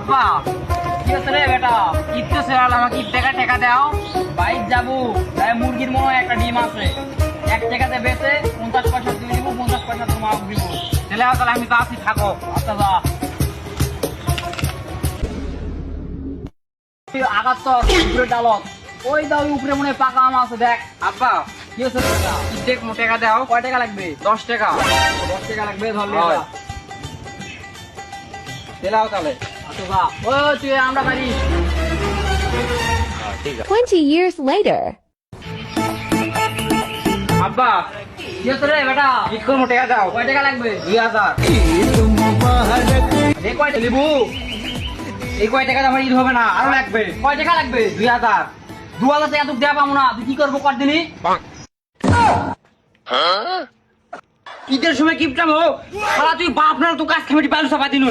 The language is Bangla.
আব্বা কি হচ্ছে রে বেটা? ঈদ তো শেয়াল, আমাকে ঈদ টাকা টাকা দাও, বাইর যাবো। তাই মুরগির মনে হয় একটা ডিম আছে, 1 টাকাতে বেচে 50 পয়সা তুই দিব, 50 পয়সা তোমার দিব। তাহলে তাহলে আমি তো আছি, থাকো। আচ্ছা যা। আঘাত তোর উপরে ডালত, ওই দাও উপরে মনে হয় পাকা আম আছে, দেখ। আব্বা কি হচ্ছে বেটা? ঈদ দেখ টাকা দাও। কয় টাকা লাগবে? 10 টাকা। 10 টাকা লাগবে, ধরলে তেলাও তাহলে। আচ্ছা যা। ও তুই আমরা বাড়ি। 20 years later. আব্বা কি হচ্ছে রে বেটা? ঈদ করবো, টাকা দাও। কয় টাকা লাগবে? 2000। এই কয়টা লিবু? এই কয় টাকা আমার ঈদ হবে না, আরো লাগবে। কয় টাকা লাগবে? 2000। 2000 টাকা তোকে দেওয়া পাবো না, তুই কি করবো কর দিনি? ঈদের সময় কিপটাম হোক, তুই বাপ না তো কাজ খামিটি বালু চাপা দিন।